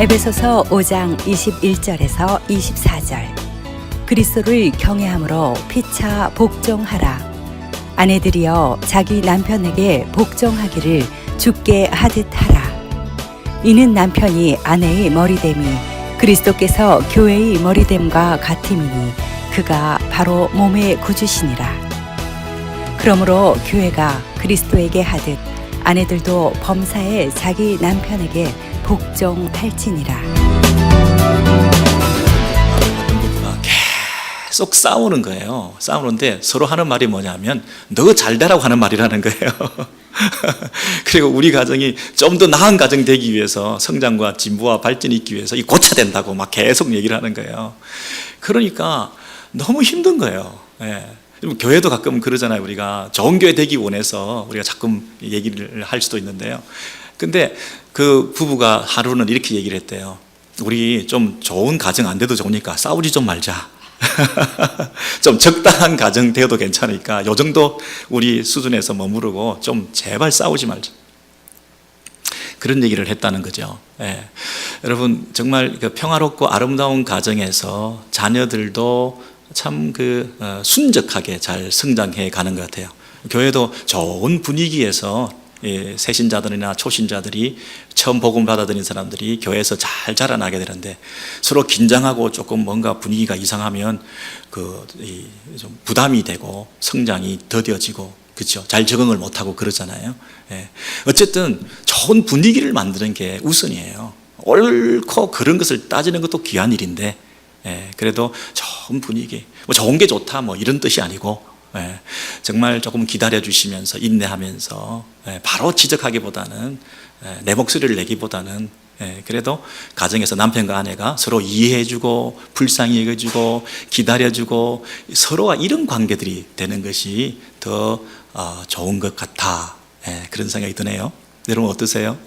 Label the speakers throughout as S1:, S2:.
S1: 에베소서 5장 21절에서 24절. 그리스도를 경외함으로 피차 복종하라. 아내들이여 자기 남편에게 복종하기를 주께 하듯 하라. 이는 남편이 아내의 머리됨이 그리스도께서 교회의 머리됨과 같음이니 그가 바로 몸의 구주시니라. 그러므로 교회가 그리스도에게 하듯 아내들도 범사에 자기 남편에게 복종할지니라.
S2: 어떤 부부가 계속 싸우는 거예요. 싸우는데 서로 하는 말이 뭐냐면 너 잘되라고 하는 말이라는 거예요. 그리고 우리 가정이 좀 더 나은 가정 되기 위해서 성장과 진보와 발전이 있기 위해서 이 고쳐야 된다고 막 계속 얘기를 하는 거예요. 그러니까 너무 힘든 거예요. 예. 교회도 가끔 그러잖아요. 우리가 좋은 교회 되기 원해서 우리가 자꾸 얘기를 할 수도 있는데요. 근데 그 부부가 하루는 이렇게 얘기를 했대요. 우리 좀 좋은 가정 안 돼도 좋으니까 싸우지 좀 말자. 좀 적당한 가정 되어도 괜찮으니까 요 정도 우리 수준에서 머무르고 좀 제발 싸우지 말자. 그런 얘기를 했다는 거죠. 예. 여러분 정말 그 평화롭고 아름다운 가정에서 자녀들도 참 순적하게 잘 성장해 가는 것 같아요. 교회도 좋은 분위기에서 새신자들이나 초신자들이 처음 복음 받아들인 사람들이 교회에서 잘 자라나게 되는데 서로 긴장하고 조금 뭔가 분위기가 이상하면 좀 부담이 되고 성장이 더뎌지고 그렇죠. 잘 적응을 못하고 그러잖아요. 어쨌든 좋은 분위기를 만드는 게 우선이에요. 옳고 그런 것을 따지는 것도 귀한 일인데 그래도 좋은 분위기, 뭐 좋은 게 좋다 뭐 이런 뜻이 아니고 정말 조금 기다려주시면서 인내하면서 바로 지적하기보다는 내 목소리를 내기보다는 그래도 가정에서 남편과 아내가 서로 이해해주고 불쌍히 여겨주고 기다려주고 서로가 이런 관계들이 되는 것이 더 좋은 것 같아. 그런 생각이 드네요. 여러분 어떠세요?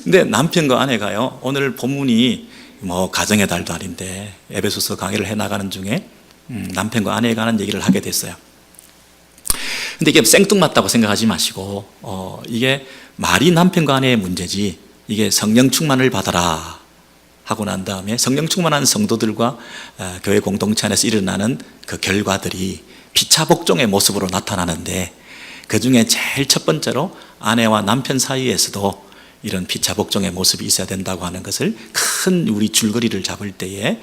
S2: 근데 남편과 아내가요, 오늘 본문이 뭐 가정의 달도 아닌데 에베소서 강의를 해나가는 중에 남편과 아내에 관한 얘기를 하게 됐어요. 근데 이게 생뚱맞다고 생각하지 마시고 이게 말이 남편과 아내의 문제지 이게 성령 충만을 받아라 하고 난 다음에 성령 충만한 성도들과 교회 공동체 안에서 일어나는 그 결과들이 피차 복종의 모습으로 나타나는데 그 중에 제일 첫 번째로 아내와 남편 사이에서도 이런 피차 복종의 모습이 있어야 된다고 하는 것을 큰 우리 줄거리를 잡을 때에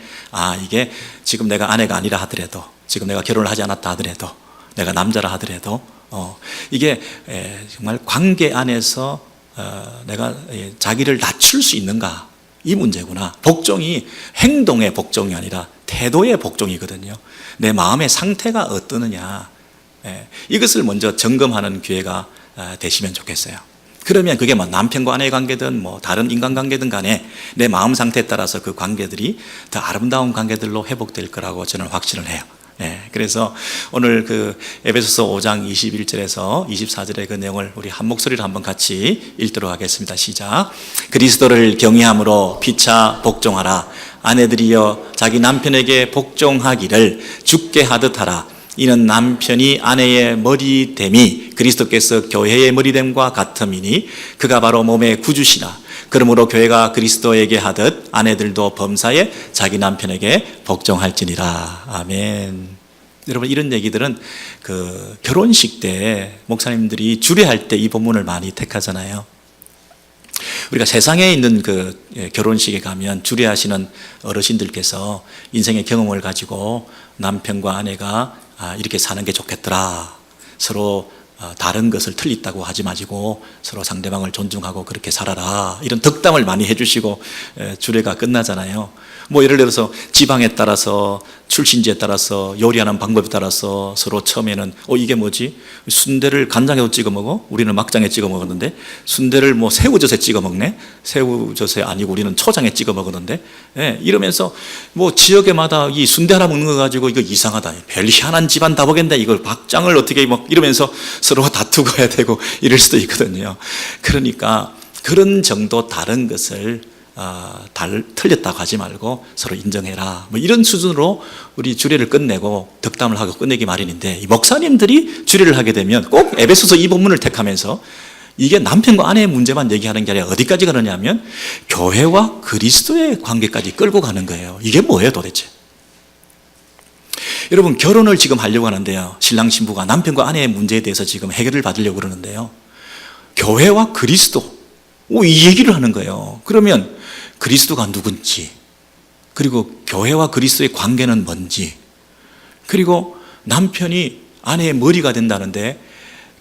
S2: 이게 지금 내가 아내가 아니라 하더라도 지금 내가 결혼을 하지 않았다 하더라도 내가 남자라 하더라도 이게 정말 관계 안에서 내가 자기를 낮출 수 있는가 이 문제구나. 복종이 행동의 복종이 아니라 태도의 복종이거든요. 내 마음의 상태가 어떠느냐 이것을 먼저 점검하는 기회가 되시면 좋겠어요. 그러면 그게 뭐 남편과 아내의 관계든 뭐 다른 인간관계든 간에 내 마음 상태에 따라서 그 관계들이 더 아름다운 관계들로 회복될 거라고 저는 확신을 해요. 그래서 오늘 그 에베소서 5장 21절에서 24절의 그 내용을 우리 한 목소리로 한번 같이 읽도록 하겠습니다. 시작. 그리스도를 경외함으로 피차 복종하라. 아내들이여 자기 남편에게 복종하기를 주께 하듯 하라. 이는 남편이 아내의 머리됨이 그리스도께서 교회의 머리됨과 같음이니 그가 바로 몸의 구주시라. 그러므로 교회가 그리스도에게 하듯 아내들도 범사에 자기 남편에게 복종할지니라. 아멘. 여러분 이런 얘기들은 그 결혼식 때 목사님들이 주례할 때 이 본문을 많이 택하잖아요. 우리가 세상에 있는 그 결혼식에 가면 주례하시는 어르신들께서 인생의 경험을 가지고 남편과 아내가 이렇게 사는 게 좋겠더라. 서로 다른 것을 틀렸다고 하지 마시고 서로 상대방을 존중하고 그렇게 살아라. 이런 덕담을 많이 해주시고 주례가 끝나잖아요. 뭐 예를 들어서 지방에 따라서 출신지에 따라서 요리하는 방법에 따라서 서로 처음에는 이게 뭐지? 순대를 간장에도 찍어 먹어? 우리는 막장에 찍어 먹었는데 순대를 뭐 새우젓에 찍어 먹네? 새우젓에 아니고 우리는 초장에 찍어 먹었는데 이러면서 뭐 지역에마다 이 순대 하나 먹는 거 가지고 이거 이상하다, 별 희한한 집안 다 보겠네, 이걸 막장을 어떻게 막 이러면서 서로 다투고 해야 되고 이럴 수도 있거든요. 그러니까 그런 정도 다른 것을 틀렸다고 하지 말고 서로 인정해라, 뭐 이런 수준으로 우리 주례를 끝내고 덕담을 하고 끝내기 마련인데, 이 목사님들이 주례를 하게 되면 꼭 에베소서 이 본문을 택하면서 이게 남편과 아내의 문제만 얘기하는 게 아니라 어디까지 가느냐면 교회와 그리스도의 관계까지 끌고 가는 거예요. 이게 뭐예요 도대체? 여러분, 결혼을 지금 하려고 하는데요, 신랑 신부가 남편과 아내의 문제에 대해서 지금 해결을 받으려고 그러는데요, 교회와 그리스도 이 얘기를 하는 거예요. 그러면 그리스도가 누군지, 그리고 교회와 그리스도의 관계는 뭔지, 그리고 남편이 아내의 머리가 된다는데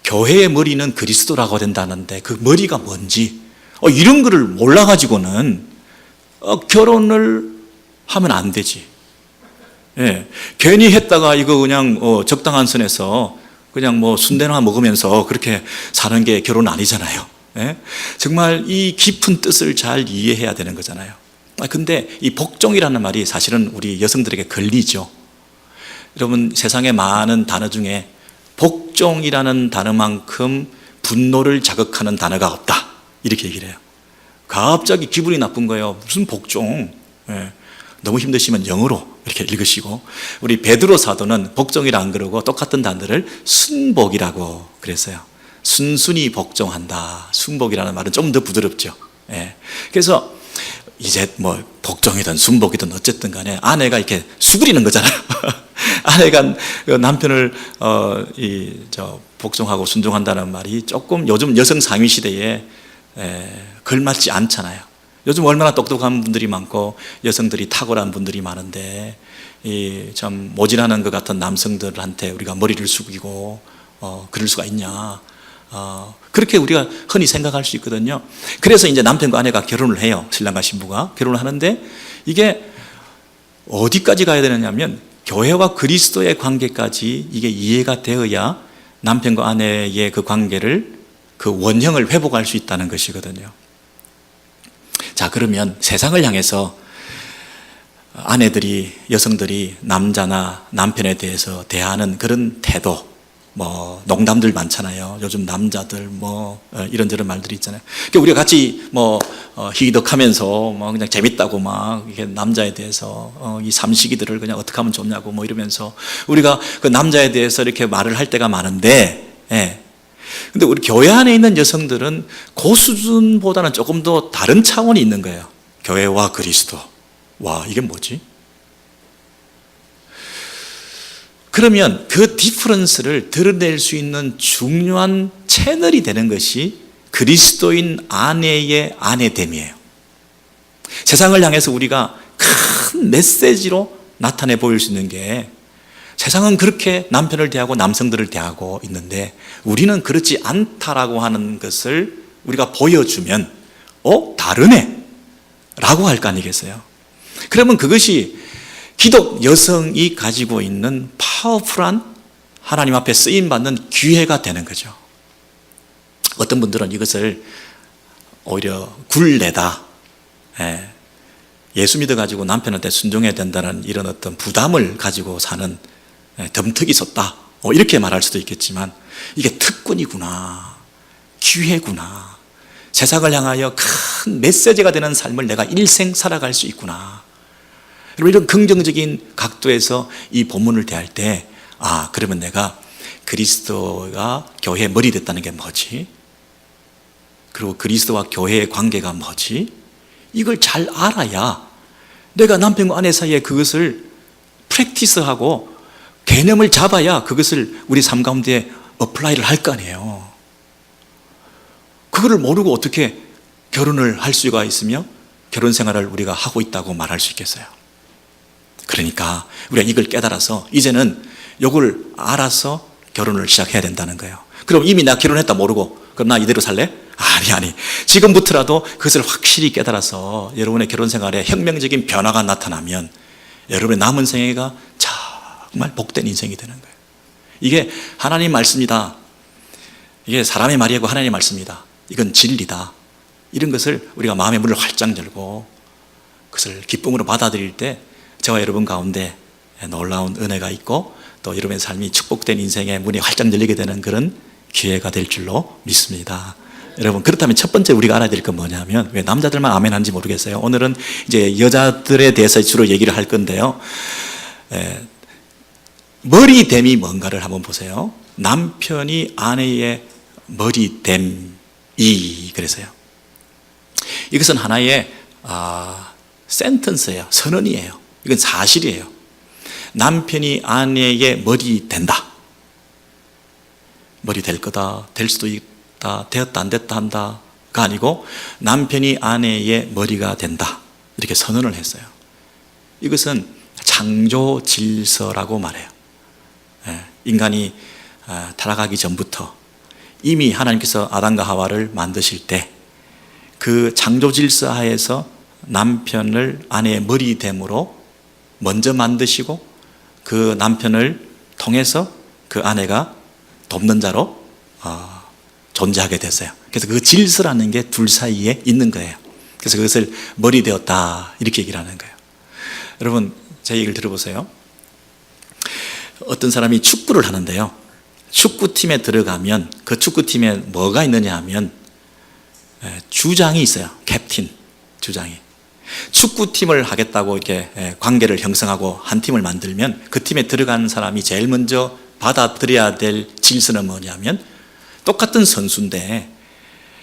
S2: 교회의 머리는 그리스도라고 된다는데 그 머리가 뭔지, 이런 거를 몰라가지고는 결혼을 하면 안 되지. 괜히 했다가 이거 그냥 적당한 선에서 그냥 뭐 순대나 먹으면서 그렇게 사는 게 결혼 아니잖아요. 정말 이 깊은 뜻을 잘 이해해야 되는 거잖아요. 근데 이 복종이라는 말이 사실은 우리 여성들에게 걸리죠. 여러분, 세상에 많은 단어 중에 복종이라는 단어만큼 분노를 자극하는 단어가 없다, 이렇게 얘기를 해요. 갑자기 기분이 나쁜 거예요. 무슨 복종? 너무 힘드시면 영어로 이렇게 읽으시고, 우리 베드로 사도는 복종이라 안 그러고 똑같은 단어를 순복이라고 그랬어요. 순순히 복종한다. 순복이라는 말은 좀 더 부드럽죠. 그래서 이제 뭐 복종이든 순복이든 어쨌든 간에 아내가 이렇게 수그리는 거잖아요. 아내가 남편을 복종하고 순종한다는 말이 조금 요즘 여성 상위 시대에 걸맞지 않잖아요. 요즘 얼마나 똑똑한 분들이 많고 여성들이 탁월한 분들이 많은데 참 모질하는 것 같은 남성들한테 우리가 머리를 숙이고 그럴 수가 있냐, 그렇게 우리가 흔히 생각할 수 있거든요. 그래서 이제 남편과 아내가 결혼을 해요. 신랑과 신부가 결혼을 하는데 이게 어디까지 가야 되느냐면 교회와 그리스도의 관계까지 이게 이해가 되어야 남편과 아내의 그 관계를, 그 원형을 회복할 수 있다는 것이거든요. 자, 그러면 세상을 향해서 아내들이, 여성들이 남자나 남편에 대해서 대하는 그런 태도, 뭐 농담들 많잖아요. 요즘 남자들 뭐 이런저런 말들이 있잖아요. 그러니까 우리가 같이 뭐 희덕하면서 뭐 그냥 재밌다고 막 이렇게 남자에 대해서 이 삼식이들을 그냥 어떻게 하면 좋냐고 뭐 이러면서 우리가 그 남자에 대해서 이렇게 말을 할 때가 많은데, 근데 우리 교회 안에 있는 여성들은 그 수준보다는 조금 더 다른 차원이 있는 거예요. 교회와 그리스도. 와, 이게 뭐지? 그러면 그 디퍼런스를 드러낼 수 있는 중요한 채널이 되는 것이 그리스도인 아내의 아내됨이에요. 세상을 향해서 우리가 큰 메시지로 나타내 보일 수 있는 게, 세상은 그렇게 남편을 대하고 남성들을 대하고 있는데 우리는 그렇지 않다라고 하는 것을 우리가 보여주면 다르네 라고 할 거 아니겠어요? 그러면 그것이 기독 여성이 가지고 있는 파워풀한 하나님 앞에 쓰임받는 기회가 되는 거죠. 어떤 분들은 이것을 오히려 굴레다, 예수 믿어가지고 남편한테 순종해야 된다는 이런 어떤 부담을 가지고 사는 덤특이 섰다, 이렇게 말할 수도 있겠지만 이게 특권이구나, 기회구나, 세상을 향하여 큰 메시지가 되는 삶을 내가 일생 살아갈 수 있구나. 이런 긍정적인 각도에서 이 본문을 대할 때, 그러면 내가 그리스도가 교회의 머리 됐다는 게 뭐지? 그리고 그리스도와 교회의 관계가 뭐지? 이걸 잘 알아야 내가 남편과 아내 사이에 그것을 프랙티스하고 개념을 잡아야 그것을 우리 삶 가운데 어플라이를 할 거 아니에요. 그거를 모르고 어떻게 결혼을 할 수가 있으며 결혼 생활을 우리가 하고 있다고 말할 수 있겠어요? 그러니까 우리가 이걸 깨달아서 이제는 이걸 알아서 결혼을 시작해야 된다는 거예요. 그럼 이미 나 결혼했다 모르고 그럼 나 이대로 살래? 아니. 지금부터라도 그것을 확실히 깨달아서 여러분의 결혼 생활에 혁명적인 변화가 나타나면 여러분의 남은 생애가 정말 복된 인생이 되는 거예요. 이게 하나님 말씀이다. 이게 사람의 말이고 하나님의 말씀이다. 이건 진리다. 이런 것을 우리가 마음의 문을 활짝 열고 그것을 기쁨으로 받아들일 때 저와 여러분 가운데 놀라운 은혜가 있고 또 여러분의 삶이 축복된 인생의 문이 활짝 열리게 되는 그런 기회가 될 줄로 믿습니다. 여러분, 그렇다면 첫 번째 우리가 알아야 될 건 뭐냐면, 왜 남자들만 아멘 하는지 모르겠어요. 오늘은 이제 여자들에 대해서 주로 얘기를 할 건데요. 머리됨이 뭔가를 한번 보세요. 남편이 아내의 머리됨이 그래서요. 이것은 하나의 센텐스예요. 선언이에요. 이건 사실이에요. 남편이 아내의 머리 된다. 머리 될 거다. 될 수도 있다. 되었다 안 됐다 한다가 아니고 남편이 아내의 머리가 된다. 이렇게 선언을 했어요. 이것은 창조 질서라고 말해요. 인간이 타락하기 전부터 이미 하나님께서 아담과 하와를 만드실 때 그 창조 질서 하에서 남편을 아내의 머리됨으로 먼저 만드시고 그 남편을 통해서 그 아내가 돕는 자로 존재하게 됐어요. 그래서 그 질서라는 게 둘 사이에 있는 거예요. 그래서 그것을 머리 되었다 이렇게 얘기를 하는 거예요. 여러분, 제 얘기를 들어보세요. 어떤 사람이 축구를 하는데요, 축구팀에 들어가면 그 축구팀에 뭐가 있느냐 하면 주장이 있어요. 캡틴, 주장이. 축구팀을 하겠다고 이렇게 관계를 형성하고 한 팀을 만들면 그 팀에 들어간 사람이 제일 먼저 받아들여야 될 질서는 뭐냐면, 똑같은 선수인데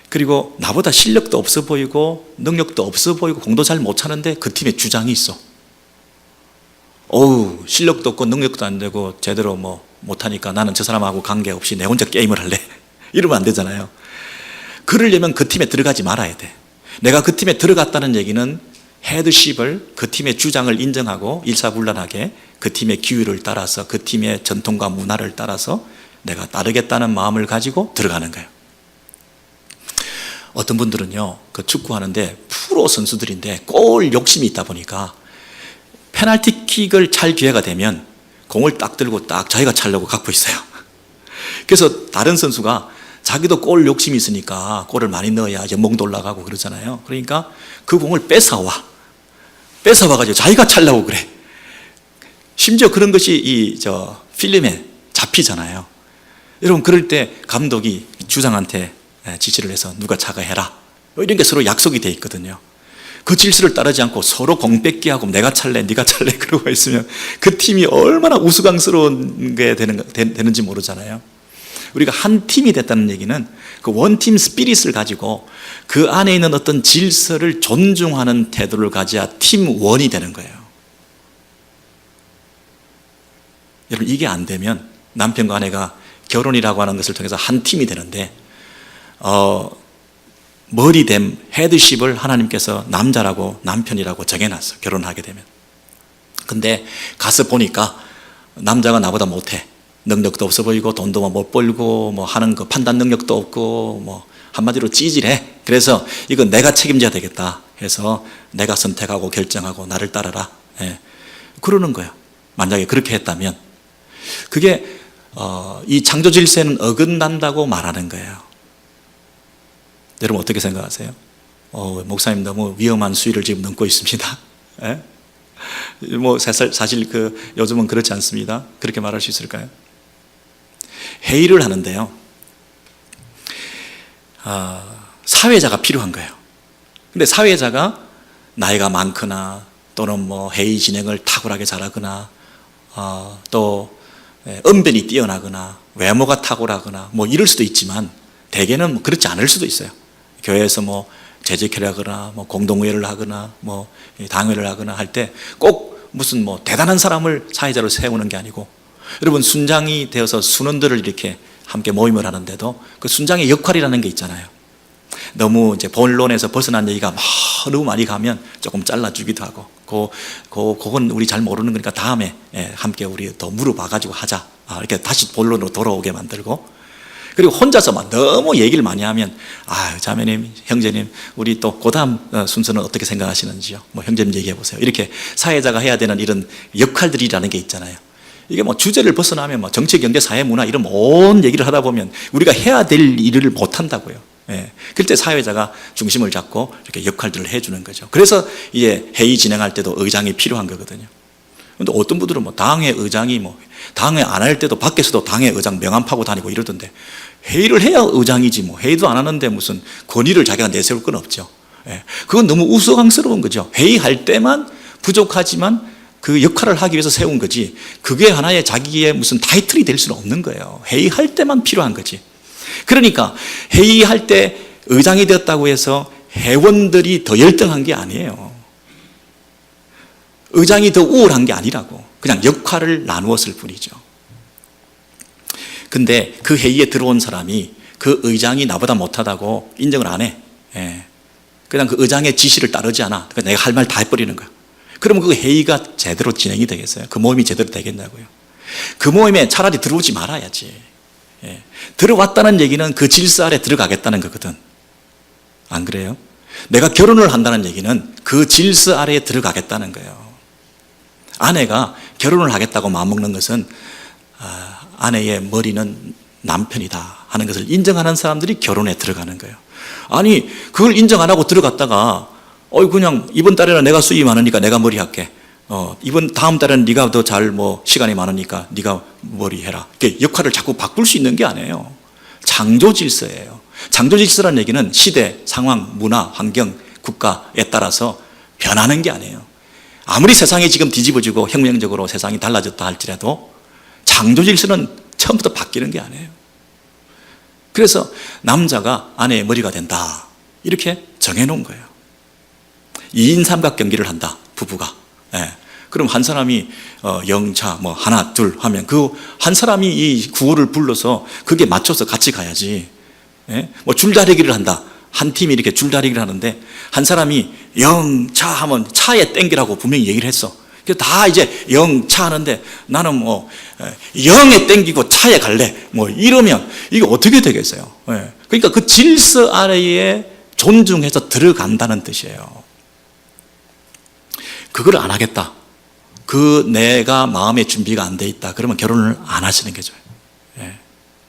S2: 그리고 나보다 실력도 없어 보이고 능력도 없어 보이고 공도 잘 못 차는데 그 팀에 주장이 있어. 실력도 없고 능력도 안 되고 제대로 못하니까 나는 저 사람하고 관계없이 내 혼자 게임을 할래. 이러면 안 되잖아요. 그러려면 그 팀에 들어가지 말아야 돼. 내가 그 팀에 들어갔다는 얘기는 헤드십을, 그 팀의 주장을 인정하고 일사불란하게 그 팀의 기율을 따라서 그 팀의 전통과 문화를 따라서 내가 따르겠다는 마음을 가지고 들어가는 거예요. 어떤 분들은요, 그 축구하는데 프로 선수들인데 골 욕심이 있다 보니까 페널티킥을 찰 기회가 되면 공을 딱 들고 딱 자기가 차려고 갖고 있어요. 그래서 다른 선수가 자기도 골 욕심이 있으니까 골을 많이 넣어야 연봉도 올라가고 그러잖아요. 그러니까 그 공을 뺏어와가지고 자기가 차려고 그래. 심지어 그런 것이 필름에 잡히잖아요. 여러분, 그럴 때 감독이 주장한테 지시를 해서 누가 차가 해라, 이런 게 서로 약속이 돼 있거든요. 그 질서를 따르지 않고 서로 공 뺏기하고 내가 찰래 네가 찰래 그러고 있으면 그 팀이 얼마나 우스꽝스러운 게 되는지 모르잖아요. 우리가 한 팀이 됐다는 얘기는 그 원팀 스피릿을 가지고 그 안에 있는 어떤 질서를 존중하는 태도를 가져야 팀원이 되는 거예요. 여러분, 이게 안 되면 남편과 아내가 결혼이라고 하는 것을 통해서 한 팀이 되는데 머리됨, 헤드십을 하나님께서 남자라고 남편이라고 정해놨어요. 결혼하게 되면. 근데 가서 보니까 남자가 나보다 못해. 능력도 없어 보이고 돈도 못 벌고 하는 거 판단 능력도 없고 한마디로 찌질해. 그래서 이건 내가 책임져야 되겠다 해서 내가 선택하고 결정하고 나를 따라라. 그러는 거예요. 만약에 그렇게 했다면 그게 이 창조 질서에는 어긋난다고 말하는 거예요. 여러분, 어떻게 생각하세요? 목사님 너무 위험한 수위를 지금 넘고 있습니다. 사실 요즘은 그렇지 않습니다. 그렇게 말할 수 있을까요? 회의를 하는데요, 사회자가 필요한 거예요. 근데 사회자가 나이가 많거나 또는 회의 진행을 탁월하게 잘하거나 또 언변이 뛰어나거나 외모가 탁월하거나 이럴 수도 있지만 대개는 그렇지 않을 수도 있어요. 교회에서 재직회를 하거나 공동회를 하거나 당회를 하거나 할 때 꼭 무슨 대단한 사람을 사회자로 세우는 게 아니고, 여러분, 순장이 되어서 순원들을 이렇게 함께 모임을 하는데도 그 순장의 역할이라는 게 있잖아요. 너무 이제 본론에서 벗어난 얘기가 너무 많이 가면 조금 잘라주기도 하고, 그건 우리 잘 모르는 거니까 다음에 함께 우리 더 물어봐가지고 하자. 이렇게 다시 본론으로 돌아오게 만들고, 그리고 혼자서 막 너무 얘기를 많이 하면 자매님, 형제님, 우리 또 그다음 순서는 어떻게 생각하시는지요? 뭐 형제님 얘기해 보세요. 이렇게 사회자가 해야 되는 이런 역할들이라는 게 있잖아요. 이게 뭐 주제를 벗어나면 뭐 정치, 경제, 사회, 문화 이런 온 얘기를 하다 보면 우리가 해야 될 일을 못 한다고요. 예. 그럴 때 사회자가 중심을 잡고 이렇게 역할들을 해주는 거죠. 그래서 이제 회의 진행할 때도 의장이 필요한 거거든요. 근데 어떤 분들은 뭐 당의 의장이 뭐 당회 안 할 때도 밖에서도 당의 의장 명함 파고 다니고 이러던데, 회의를 해야 의장이지 뭐 회의도 안 하는데 무슨 권위를 자기가 내세울 건 없죠. 예. 그건 너무 우스꽝스러운 거죠. 회의할 때만 부족하지만 그 역할을 하기 위해서 세운 거지, 그게 하나의 자기의 무슨 타이틀이 될 수는 없는 거예요. 회의할 때만 필요한 거지. 그러니까 회의할 때 의장이 되었다고 해서 회원들이 더 열등한 게 아니에요. 의장이 더 우월한 게 아니라고, 그냥 역할을 나누었을 뿐이죠. 근데 그 회의에 들어온 사람이 그 의장이 나보다 못하다고 인정을 안 해. 그냥 그 의장의 지시를 따르지 않아. 그러니까 내가 할 말 다 해버리는 거야. 그러면 그 회의가 제대로 진행이 되겠어요? 그 모임이 제대로 되겠냐고요. 그 모임에 차라리 들어오지 말아야지. 들어왔다는 얘기는 그 질서 아래 들어가겠다는 거거든. 안 그래요? 내가 결혼을 한다는 얘기는 그 질서 아래에 들어가겠다는 거예요. 아내가 결혼을 하겠다고 마음먹는 것은 아내의 머리는 남편이다 하는 것을 인정하는 사람들이 결혼에 들어가는 거예요. 아니 그걸 인정 안 하고 들어갔다가 그냥 이번 달에는 내가 수입이 많으니까 내가 머리 할게. 다음 달에는 네가 더 잘 시간이 많으니까 네가 머리 해라. 이렇게 역할을 자꾸 바꿀 수 있는 게 아니에요. 창조 질서예요. 창조 질서라는 얘기는 시대, 상황, 문화, 환경, 국가에 따라서 변하는 게 아니에요. 아무리 세상이 지금 뒤집어지고 혁명적으로 세상이 달라졌다 할지라도 창조 질서는 처음부터 바뀌는 게 아니에요. 그래서 남자가 아내의 머리가 된다, 이렇게 정해놓은 거예요. 2인 삼각 경기를 한다, 부부가. 그럼 한 사람이 영차 하나 둘 하면 그 한 사람이 이 구호를 불러서 그게 맞춰서 같이 가야지. 줄다리기를 한다, 한 팀이 이렇게 줄다리기를 하는데 한 사람이 영차 하면 차에 땡기라고 분명히 얘기를 했어. 그래서 다 이제 영차 하는데 나는 영에 땡기고 차에 갈래 이러면 이게 어떻게 되겠어요? 그러니까 그 질서 아래에 존중해서 들어간다는 뜻이에요. 그걸 안 하겠다, 내가 마음의 준비가 안 돼 있다, 그러면 결혼을 안 하시는 게 좋아요.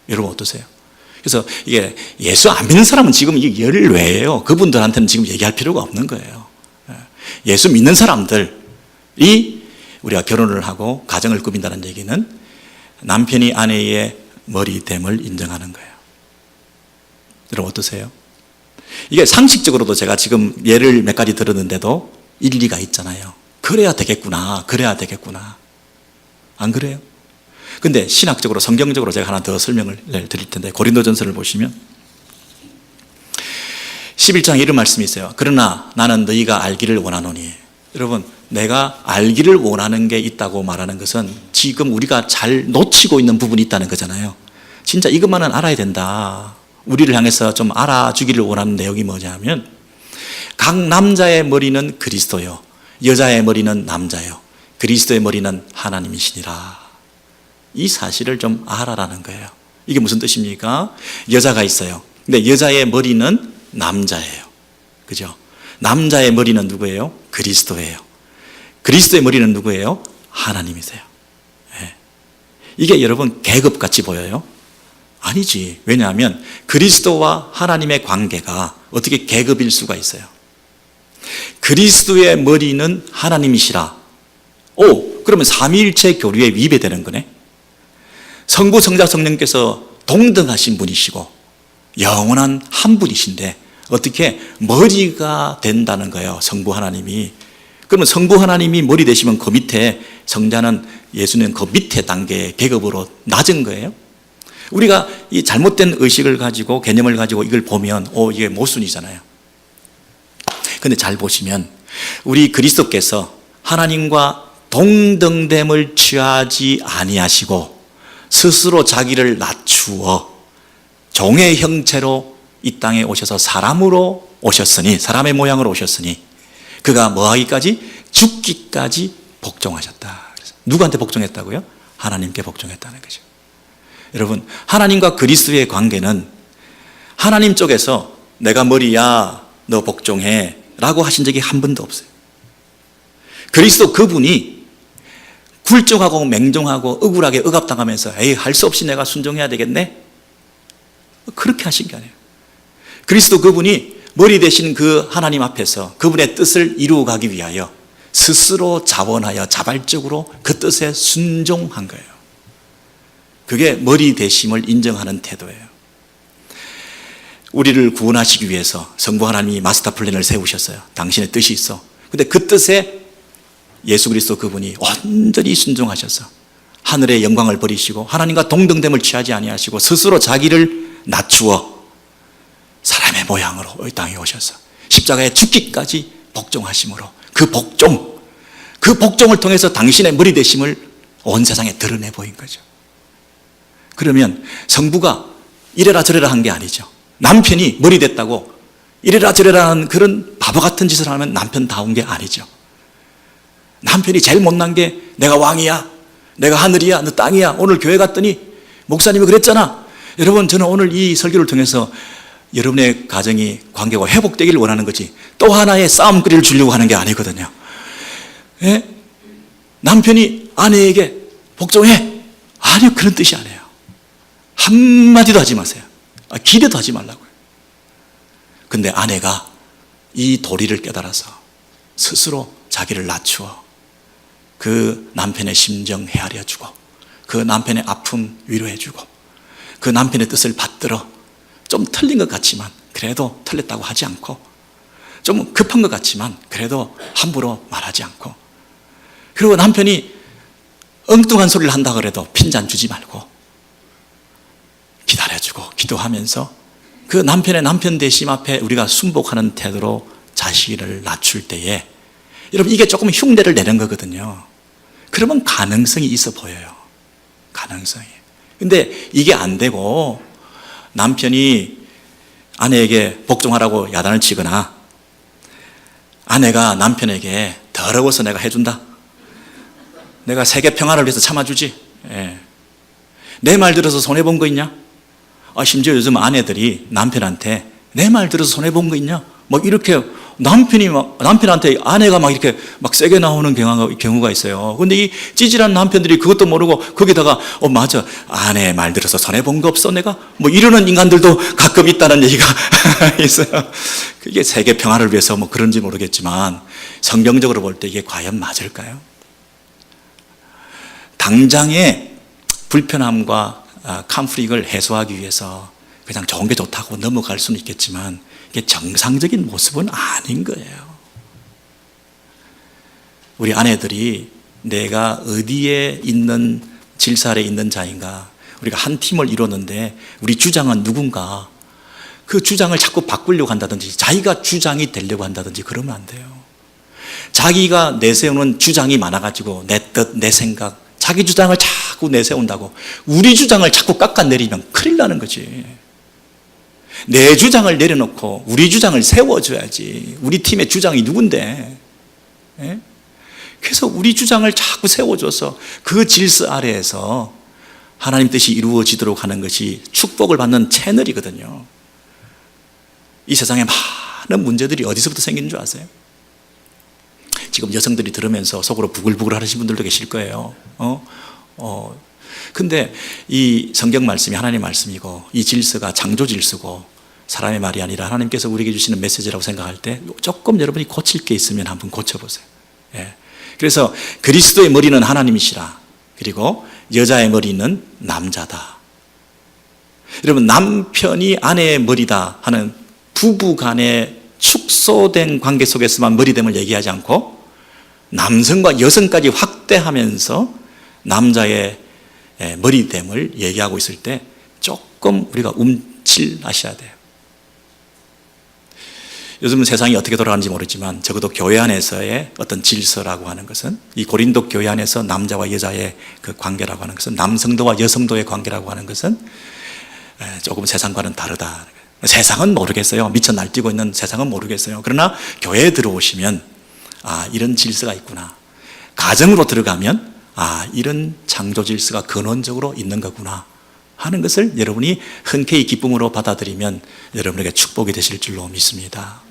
S2: 여러분 어떠세요? 그래서 이게 예수 안 믿는 사람은 지금 이게 열외예요. 그분들한테는 지금 얘기할 필요가 없는 거예요. 예수 믿는 사람들이 우리가 결혼을 하고 가정을 꾸민다는 얘기는 남편이 아내의 머리됨을 인정하는 거예요. 여러분 어떠세요? 이게 상식적으로도 제가 지금 예를 몇 가지 들었는데도 일리가 있잖아요. 그래야 되겠구나. 안 그래요? 근데 신학적으로, 성경적으로 제가 하나 더 설명을 드릴 텐데, 고린도전서를 보시면 11장에 이런 말씀이 있어요. 그러나 나는 너희가 알기를 원하노니. 여러분, 내가 알기를 원하는 게 있다고 말하는 것은 지금 우리가 잘 놓치고 있는 부분이 있다는 거잖아요. 진짜 이것만은 알아야 된다. 우리를 향해서 좀 알아주기를 원하는 내용이 뭐냐면, 각 남자의 머리는 그리스도요, 여자의 머리는 남자요, 그리스도의 머리는 하나님이시니라. 이 사실을 좀 알아라는 거예요. 이게 무슨 뜻입니까? 여자가 있어요. 근데 여자의 머리는 남자예요. 그죠? 남자의 머리는 누구예요? 그리스도예요. 그리스도의 머리는 누구예요? 하나님이세요. 이게 여러분 계급같이 보여요? 아니지. 왜냐하면 그리스도와 하나님의 관계가 어떻게 계급일 수가 있어요? 그리스도의 머리는 하나님이시라. 그러면 삼위일체 교류에 위배되는 거네. 성부, 성자, 성령께서 동등하신 분이시고 영원한 한 분이신데 어떻게 머리가 된다는 거예요, 성부 하나님이. 그러면 성부 하나님이 머리 되시면 그 밑에 성자는, 예수는 그 밑에 단계의 계급으로 낮은 거예요. 우리가 이 잘못된 의식을 가지고, 개념을 가지고 이걸 보면 이게 모순이잖아요. 근데 잘 보시면 우리 그리스도께서 하나님과 동등됨을 취하지 아니하시고 스스로 자기를 낮추어 종의 형체로 이 땅에 오셔서 사람으로 오셨으니, 사람의 모양으로 오셨으니 그가 뭐하기까지? 죽기까지 복종하셨다. 그래서 누구한테 복종했다고요? 하나님께 복종했다는 거죠. 여러분, 하나님과 그리스도의 관계는 하나님 쪽에서 내가 머리야, 너 복종해 라고 하신 적이 한 번도 없어요. 그리스도 그분이 굴종하고 맹종하고 억울하게 억압당하면서 에이, 할 수 없이 내가 순종해야 되겠네? 그렇게 하신 게 아니에요. 그리스도 그분이 머리 대신 그 하나님 앞에서 그분의 뜻을 이루어가기 위하여 스스로 자원하여 자발적으로 그 뜻에 순종한 거예요. 그게 머리 대심을 인정하는 태도예요. 우리를 구원하시기 위해서 성부 하나님이 마스터 플랜을 세우셨어요. 당신의 뜻이 있어. 근데 그 뜻에 예수 그리스도 그분이 완전히 순종하셔서 하늘의 영광을 버리시고 하나님과 동등됨을 취하지 아니하시고 스스로 자기를 낮추어 사람의 모양으로 이 땅에 오셔서 십자가에 죽기까지 복종하심으로 그 복종을 통해서 당신의 머리 되심을 온 세상에 드러내 보인 거죠. 그러면 성부가 이래라 저래라 한 게 아니죠. 남편이 머리 됐다고 이래라 저래라 하는 그런 바보 같은 짓을 하면 남편다운 게 아니죠. 남편이 제일 못난 게 내가 왕이야, 내가 하늘이야, 너 땅이야. 오늘 교회 갔더니 목사님이 그랬잖아. 여러분, 저는 오늘 이 설교를 통해서 여러분의 가정이 관계가 회복되기를 원하는 거지 또 하나의 싸움거리를 주려고 하는 게 아니거든요. 예? 남편이 아내에게 복종해. 아니요, 그런 뜻이 아니에요. 한마디도 하지 마세요. 기대도 하지 말라고요. 근데 아내가 이 도리를 깨달아서 스스로 자기를 낮추어 그 남편의 심정 헤아려주고 그 남편의 아픔 위로해주고 그 남편의 뜻을 받들어 좀 틀린 것 같지만 그래도 틀렸다고 하지 않고 좀 급한 것 같지만 그래도 함부로 말하지 않고 그리고 남편이 엉뚱한 소리를 한다 그래도 핀잔 주지 말고 기다려주고 기도하면서 그 남편의 남편 되심 앞에 우리가 순복하는 태도로 자식을 낮출 때에 여러분 이게 조금 흉내를 내는 거거든요. 그러면 가능성이 있어 보여요. 가능성이. 근데 이게 안 되고 남편이 아내에게 복종하라고 야단을 치거나 아내가 남편에게 더러워서 내가 해준다. 내가 세계 평화를 위해서 참아주지. 예. 내 말 들어서 손해본 거 있냐? 심지어 요즘 아내들이 남편한테 내 말 들어서 손해본 거 있냐? 막 이렇게 남편한테 아내가 막 이렇게 막 세게 나오는 경우가 있어요. 근데 이 찌질한 남편들이 그것도 모르고 거기다가 맞아. 아내 말 들어서 손해본 거 없어 내가? 뭐 이러는 인간들도 가끔 있다는 얘기가 있어요. 그게 세계 평화를 위해서 뭐 그런지 모르겠지만 성경적으로 볼 때 이게 과연 맞을까요? 당장의 불편함과 컨플릭트를 해소하기 위해서 그냥 좋은 게 좋다고 넘어갈 수는 있겠지만 이게 정상적인 모습은 아닌 거예요. 우리 아내들이 내가 어디에 있는 질서 아래 있는 자인가, 우리가 한 팀을 이뤘는데 우리 주장은 누군가, 그 주장을 자꾸 바꾸려고 한다든지 자기가 주장이 되려고 한다든지 그러면 안 돼요. 자기가 내세우는 주장이 많아가지고 내 뜻, 내 생각, 자기 주장을 자꾸 내세운다고 우리 주장을 자꾸 깎아내리면 큰일 나는 거지. 내 주장을 내려놓고 우리 주장을 세워줘야지. 우리 팀의 주장이 누군데? 예? 그래서 우리 주장을 자꾸 세워줘서 그 질서 아래에서 하나님 뜻이 이루어지도록 하는 것이 축복을 받는 채널이거든요. 이 세상에 많은 문제들이 어디서부터 생기는 줄 아세요? 지금 여성들이 들으면서 속으로 부글부글 하시는 분들도 계실 거예요. 근데 이 성경 말씀이 하나님의 말씀이고 이 질서가 창조 질서고 사람의 말이 아니라 하나님께서 우리에게 주시는 메시지라고 생각할 때 조금 여러분이 고칠 게 있으면 한번 고쳐보세요. 예. 그래서 그리스도의 머리는 하나님이시라. 그리고 여자의 머리는 남자다. 여러분, 남편이 아내의 머리다 하는 부부 간의 축소된 관계 속에서만 머리됨을 얘기하지 않고 남성과 여성까지 확대하면서 남자의 머리됨을 얘기하고 있을 때 조금 우리가 움찔하셔야 돼요. 요즘은 세상이 어떻게 돌아가는지 모르지만 적어도 교회 안에서의 어떤 질서라고 하는 것은, 이 고린도 교회 안에서 남자와 여자의 그 관계라고 하는 것은, 남성도와 여성도의 관계라고 하는 것은 조금 세상과는 다르다. 세상은 모르겠어요. 미쳐 날뛰고 있는 세상은 모르겠어요. 그러나 교회에 들어오시면 이런 질서가 있구나. 가정으로 들어가면 이런 창조 질서가 근원적으로 있는 거구나. 하는 것을 여러분이 흔쾌히 기쁨으로 받아들이면 여러분에게 축복이 되실 줄로 믿습니다.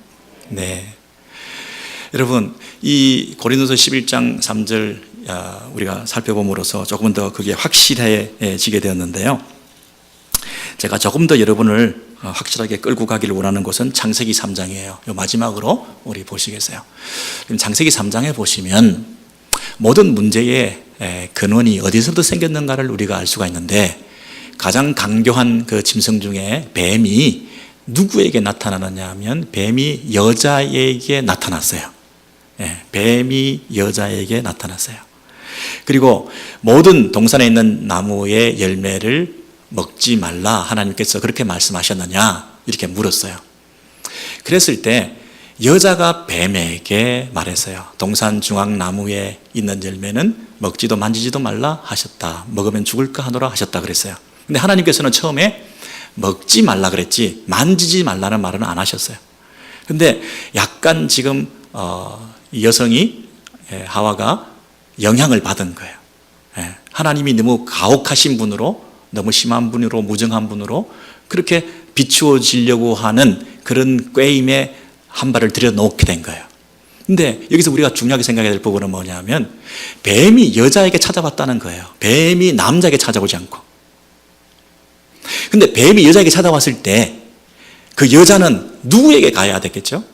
S2: 네. 여러분, 이 고린도서 11장 3절 우리가 살펴봄으로써 조금 더 그게 확실해지게 되었는데요. 제가 조금 더 여러분을 확실하게 끌고 가기를 원하는 곳은 창세기 3장이에요. 요 마지막으로 우리 보시겠어요? 창세기 3장에 보시면 모든 문제의 근원이 어디서부터 생겼는가를 우리가 알 수가 있는데, 가장 강교한 그 짐승 중에 뱀이 누구에게 나타나느냐 하면 뱀이 여자에게 나타났어요. 뱀이 여자에게 나타났어요. 그리고 모든 동산에 있는 나무의 열매를 먹지 말라 하나님께서 그렇게 말씀하셨느냐 이렇게 물었어요. 그랬을 때 여자가 뱀에게 말했어요. 동산 중앙 나무에 있는 열매는 먹지도 만지지도 말라 하셨다. 먹으면 죽을까 하노라 하셨다 그랬어요. 근데 하나님께서는 처음에 먹지 말라 그랬지 만지지 말라는 말은 안 하셨어요. 근데 약간 지금 이 여성이 하와가 영향을 받은 거예요. 하나님이 너무 가혹하신 분으로, 너무 심한 분으로, 무정한 분으로 그렇게 비추어지려고 하는 그런 꾀임에 한 발을 들여놓게 된 거예요. 근데 여기서 우리가 중요하게 생각해야 될 부분은 뭐냐면 뱀이 여자에게 찾아왔다는 거예요. 뱀이 남자에게 찾아오지 않고. 근데 뱀이 여자에게 찾아왔을 때 그 여자는 누구에게 가야 되겠죠?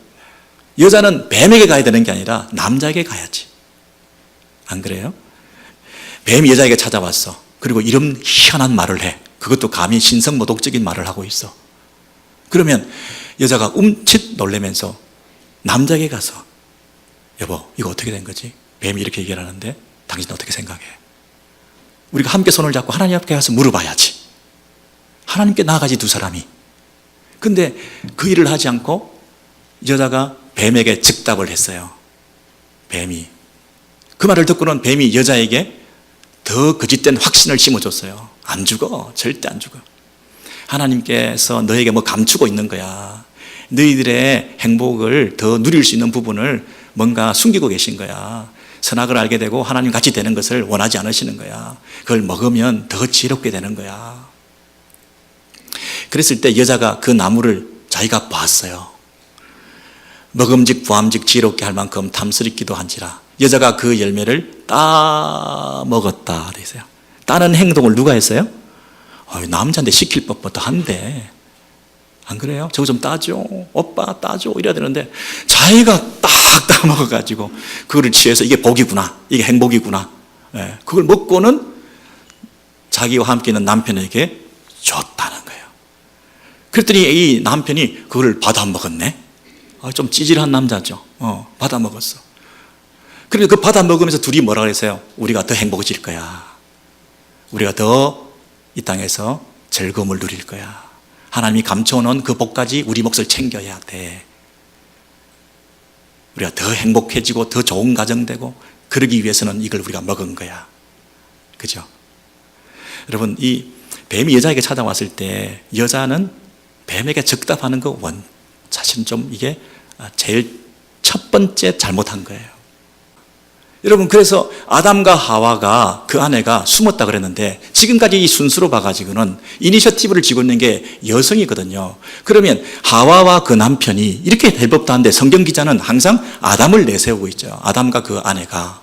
S2: 여자는 뱀에게 가야 되는 게 아니라 남자에게 가야지. 안 그래요? 뱀이 여자에게 찾아왔어. 그리고 이런 희한한 말을 해. 그것도 감히 신성모독적인 말을 하고 있어. 그러면 여자가 움칫 놀라면서 남자에게 가서 여보, 이거 어떻게 된 거지? 뱀이 이렇게 얘기를 하는데 당신은 어떻게 생각해? 우리가 함께 손을 잡고 하나님 앞에 가서 물어봐야지. 하나님께 나아가지 두 사람이. 근데 그 일을 하지 않고 여자가 뱀에게 즉답을 했어요. 뱀이. 그 말을 듣고는 뱀이 여자에게 더 거짓된 확신을 심어줬어요. 안 죽어. 절대 안 죽어. 하나님께서 너에게 뭐 감추고 있는 거야. 너희들의 행복을 더 누릴 수 있는 부분을 뭔가 숨기고 계신 거야. 선악을 알게 되고 하나님 같이 되는 것을 원하지 않으시는 거야. 그걸 먹으면 더 지혜롭게 되는 거야. 그랬을 때 여자가 그 나무를 자기가 봤어요. 먹음직 부함직 지혜롭게 할 만큼 탐스럽기도 한지라 여자가 그 열매를 따 먹었다 그랬어요. 따는 행동을 누가 했어요? 남자인데 시킬 법부터 한데. 안 그래요? 저거 좀 따줘. 오빠 따줘. 이래야 되는데 자기가 딱 따먹어가지고 그거를 취해서 이게 복이구나. 이게 행복이구나. 그걸 먹고는 자기와 함께 있는 남편에게 줬다는 거예요. 그랬더니 이 남편이 그걸 받아 먹었네. 좀 찌질한 남자죠. 받아 먹었어. 그리고 그 받아 먹으면서 둘이 뭐라 그랬어요? 우리가 더 행복해질 거야. 우리가 더 이 땅에서 즐거움을 누릴 거야. 하나님이 감춰놓은 그 복까지 우리 몫을 챙겨야 돼. 우리가 더 행복해지고 더 좋은 가정 되고 그러기 위해서는 이걸 우리가 먹은 거야. 그죠? 여러분, 이 뱀이 여자에게 찾아왔을 때 여자는 뱀에게 즉답하는 거 사실은 좀 이게 제일 첫 번째 잘못한 거예요. 여러분, 그래서 아담과 하와가 그 아내가 숨었다 그랬는데 지금까지 이 순수로 봐가지고는 이니셔티브를 쥐고 있는 게 여성이거든요. 그러면 하와와 그 남편이 이렇게 될 법도 한데 성경 기자는 항상 아담을 내세우고 있죠. 아담과 그 아내가.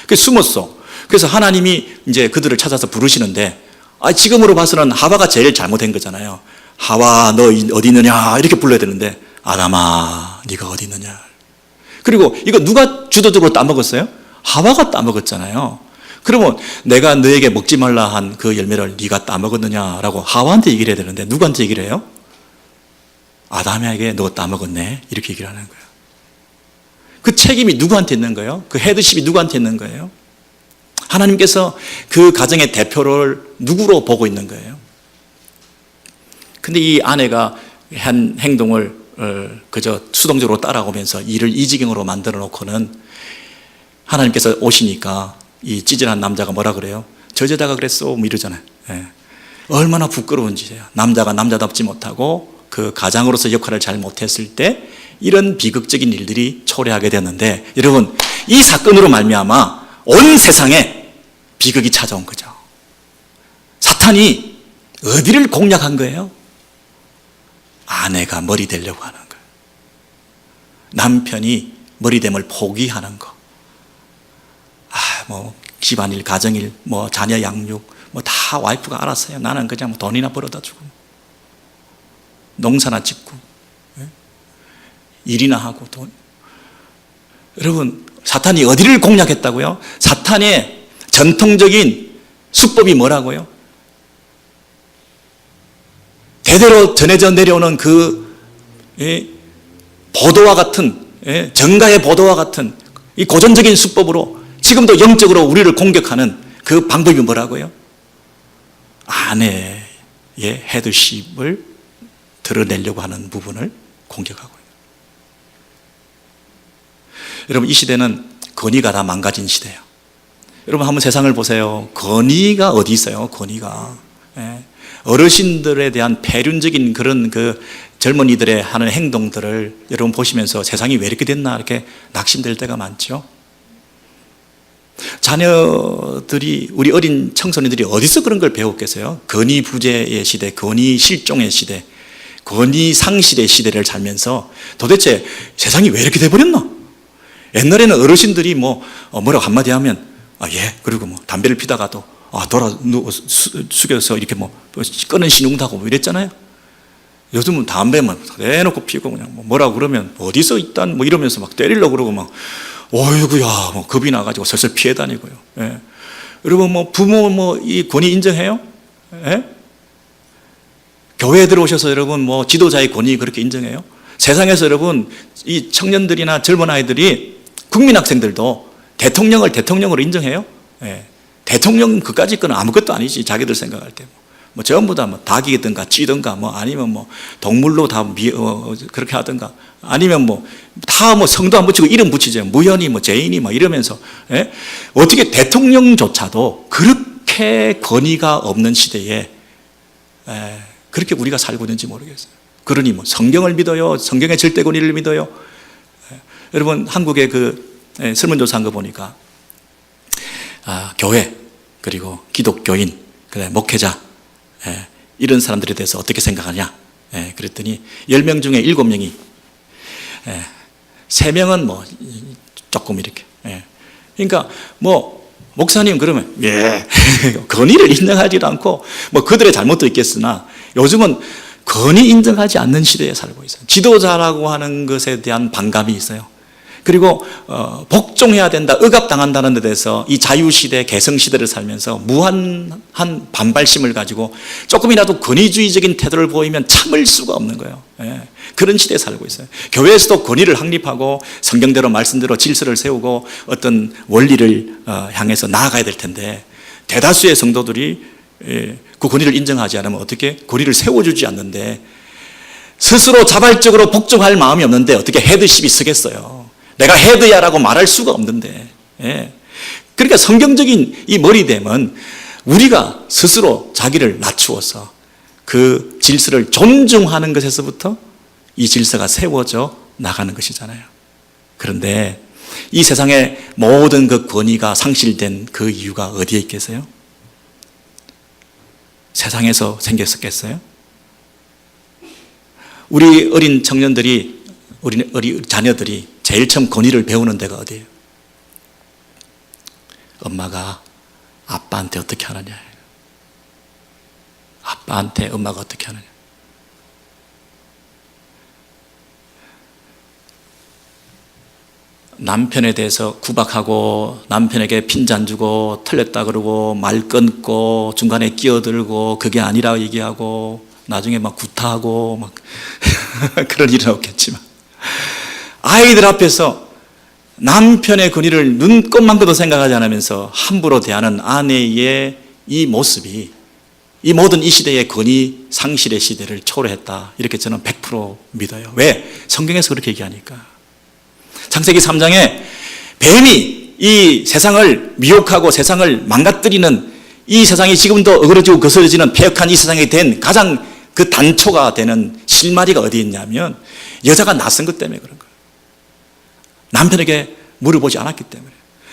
S2: 그래서 숨었어. 그래서 하나님이 이제 그들을 찾아서 부르시는데 지금으로 봐서는 하와가 제일 잘못한 거잖아요. 하와, 너 어디 있느냐 이렇게 불러야 되는데 아담아, 네가 어디 있느냐. 그리고 이거 누가 주도적으로 따먹었어요? 하와가 따먹었잖아요. 그러면 내가 너에게 먹지 말라 한 그 열매를 네가 따먹었느냐라고 하와한테 얘기를 해야 되는데 누구한테 얘기를 해요? 아담에게 너 따먹었네 이렇게 얘기를 하는 거예요. 그 책임이 누구한테 있는 거예요? 그 헤드십이 누구한테 있는 거예요? 하나님께서 그 가정의 대표를 누구로 보고 있는 거예요? 근데 이 아내가 한 행동을 그저 수동적으로 따라오면서 일을 이 지경으로 만들어 놓고는 하나님께서 오시니까 이 찌질한 남자가 뭐라 그래요? 저 여자가 그랬어 뭐 이러잖아요. 얼마나 부끄러운지. 남자가 남자답지 못하고 그 가장으로서 역할을 잘 못했을 때 이런 비극적인 일들이 초래하게 되었는데 여러분, 이 사건으로 말미암아 온 세상에 비극이 찾아온 거죠. 사탄이 어디를 공략한 거예요? 아내가 머리 되려고 하는 거예요. 남편이 머리됨을 포기하는 거. 뭐 집안일, 가정일, 뭐 자녀 양육, 뭐 다 와이프가 알았어요. 나는 그냥 뭐 돈이나 벌어다 주고, 농사나 짓고, 일이나 하고 돈. 여러분, 사탄이 어디를 공략했다고요? 사탄의 전통적인 수법이 뭐라고요? 대대로 전해져 내려오는 그 보도와 같은, 정가의 보도와 같은 이 고전적인 수법으로 지금도 영적으로 우리를 공격하는 그 방법이 뭐라고요? 아내의 헤드십을 드러내려고 하는 부분을 공격하고 있는. 여러분, 이 시대는 권위가 다 망가진 시대예요. 여러분, 한번 세상을 보세요. 권위가 어디 있어요? 권위가. 어르신들에 대한 패륜적인 그런 그 젊은이들의 하는 행동들을 여러분 보시면서 세상이 왜 이렇게 됐나 이렇게 낙심될 때가 많죠. 자녀들이, 우리 어린 청소년들이 어디서 그런 걸 배웠겠어요? 권위 부재의 시대, 권위 실종의 시대, 권위 상실의 시대를 살면서 도대체 세상이 왜 이렇게 돼버렸나? 옛날에는 어르신들이 뭐라고 한마디 하면 예, 그리고 뭐 담배를 피다가도 돌아 숙여서 이렇게 뭐 끊은 신웅하고 뭐 이랬잖아요. 요즘은 담배만 대놓고 피고 그냥 뭐라고 그러면 어디서 일단 뭐 이러면서 막 때리려고 그러고 막 어이구야 뭐 겁이 나가지고 슬슬 피해 다니고요. 예. 여러분, 뭐 부모 이 권위 인정해요? 예? 교회에 들어오셔서 여러분 뭐 지도자의 권위 그렇게 인정해요? 세상에서 여러분 이 청년들이나 젊은 아이들이 국민학생들도 대통령을 대통령으로 인정해요? 예. 대통령 그까짓 건 아무것도 아니지. 자기들 생각할 때 뭐 전부 다 뭐 닭이든가 쥐든가 뭐 아니면 뭐 동물로 다 그렇게 하든가 아니면 뭐 다 뭐 성도 안 붙이고 이름 붙이죠. 무현이 뭐 제인이 막 이러면서 예? 어떻게 대통령조차도 그렇게 권위가 없는 시대에 그렇게 우리가 살고 있는지 모르겠어요. 그러니 뭐 성경을 믿어요? 성경의 절대 권위를 믿어요? 여러분, 한국의 그 설문조사한 거 보니까 교회 그리고 기독교인 그다음에 목회자 이런 사람들에 대해서 어떻게 생각하냐 그랬더니 10명 중에 7명이 3명은 뭐 조금 이렇게 그러니까 뭐 목사님 그러면 예 권위를 인정하지도 않고 뭐 그들의 잘못도 있겠으나 요즘은 권위 인정하지 않는 시대에 살고 있어요. 지도자라고 하는 것에 대한 반감이 있어요. 그리고 복종해야 된다, 억압당한다는 데 대해서 이 자유시대, 개성시대를 살면서 무한한 반발심을 가지고 조금이라도 권위주의적인 태도를 보이면 참을 수가 없는 거예요. 그런 시대에 살고 있어요. 교회에서도 권위를 확립하고 성경대로 말씀대로 질서를 세우고 어떤 원리를 향해서 나아가야 될 텐데 대다수의 성도들이 그 권위를 인정하지 않으면 어떻게 권위를 세워주지 않는데 스스로 자발적으로 복종할 마음이 없는데 어떻게 헤드십이 서겠어요. 내가 헤드야라고 말할 수가 없는데. 그러니까 성경적인 이 머리됨은 우리가 스스로 자기를 낮추어서 그 질서를 존중하는 것에서부터 이 질서가 세워져 나가는 것이잖아요. 그런데 이 세상의 모든 그 권위가 상실된 그 이유가 어디에 있겠어요? 세상에서 생겼었겠어요? 우리 어린 청년들이, 우리 자녀들이 제일 처음 권위를 배우는 데가 어디예요? 엄마가 아빠한테 어떻게 하느냐, 아빠한테 엄마가 어떻게 하느냐. 남편에 대해서 구박하고 남편에게 핀잔 주고 틀렸다 그러고 말 끊고 중간에 끼어들고 그게 아니라 얘기하고 나중에 막 구타하고 막 그런 일은 없겠지만 아이들 앞에서 남편의 권위를 눈꼽만큼도 생각하지 않으면서 함부로 대하는 아내의 이 모습이 이 모든 이 시대의 권위 상실의 시대를 초래했다, 이렇게 저는 100% 믿어요. 왜? 성경에서 그렇게 얘기하니까. 창세기 3장에 뱀이 이 세상을 미혹하고 세상을 망가뜨리는, 이 세상이 지금도 어그러지고 거스러지는 폐역한 이 세상에 된 가장 그 단초가 되는 실마리가 어디 있냐면 여자가 낯선 것 때문에 그런 거예요. 남편에게 물어보지 않았기 때문에.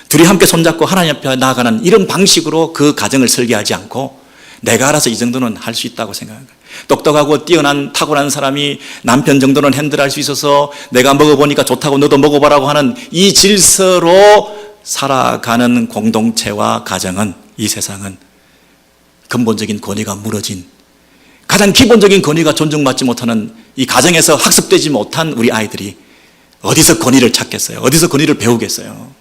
S2: 둘이 함께 손잡고 하나님 앞에 나아가는 이런 방식으로 그 가정을 설계하지 않고 내가 알아서 이 정도는 할 수 있다고 생각하는 거예요. 똑똑하고 뛰어난 탁월한 사람이 남편 정도는 핸들할 수 있어서 내가 먹어보니까 좋다고 너도 먹어보라고 하는 이 질서로 살아가는 공동체와 가정은, 이 세상은 근본적인 권위가 무너진, 가장 기본적인 권위가 존중받지 못하는 이 가정에서 학습되지 못한 우리 아이들이 어디서 권위를 찾겠어요? 어디서 권위를 배우겠어요?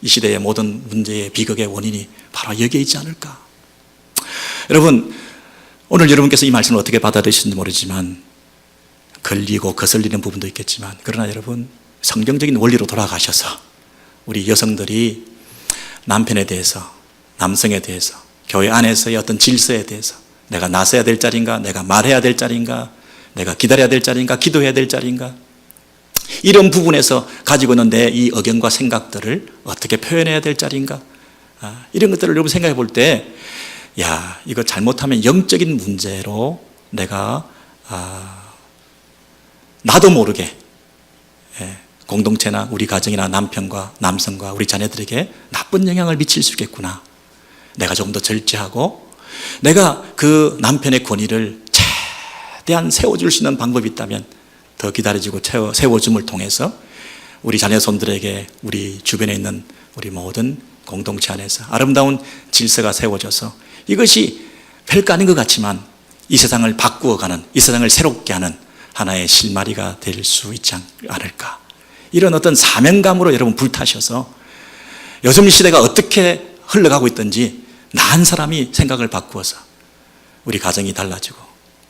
S2: 이 시대의 모든 문제의 비극의 원인이 바로 여기에 있지 않을까? 여러분, 오늘 여러분께서 이 말씀을 어떻게 받아들이시는지 모르지만 걸리고 거슬리는 부분도 있겠지만, 그러나 여러분, 성경적인 원리로 돌아가셔서 우리 여성들이 남편에 대해서, 남성에 대해서, 교회 안에서의 어떤 질서에 대해서, 내가 나서야 될 자리인가, 내가 말해야 될 자리인가, 내가 기다려야 될 자리인가, 기도해야 될 자리인가, 이런 부분에서 가지고 있는 내 이 의견과 생각들을 어떻게 표현해야 될 자리인가, 이런 것들을 여러분 생각해 볼 때, 야, 이거 잘못하면 영적인 문제로 내가 나도 모르게 공동체나 우리 가정이나 남편과 남성과 우리 자녀들에게 나쁜 영향을 미칠 수 있겠구나. 내가 조금 더 절제하고 내가 그 남편의 권위를 최대한 세워줄 수 있는 방법이 있다면 더 기다려지고 세워줌을 통해서 우리 자녀손들에게, 우리 주변에 있는 우리 모든 공동체 안에서 아름다운 질서가 세워져서 이것이 별거 아닌 것 같지만 이 세상을 바꾸어가는, 이 세상을 새롭게 하는 하나의 실마리가 될 수 있지 않을까. 이런 어떤 사명감으로 여러분 불타셔서 요즘 시대가 어떻게 흘러가고 있든지 나 한 사람이 생각을 바꾸어서 우리 가정이 달라지고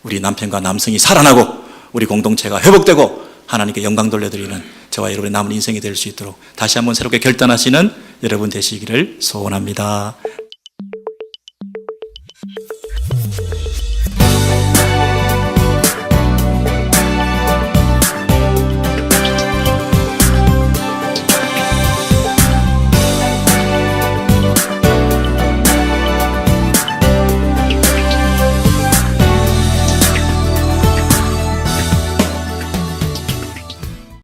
S2: 우리 남편과 남성이 살아나고 우리 공동체가 회복되고 하나님께 영광 돌려드리는 저와 여러분의 남은 인생이 될 수 있도록 다시 한번 새롭게 결단하시는 여러분 되시기를 소원합니다.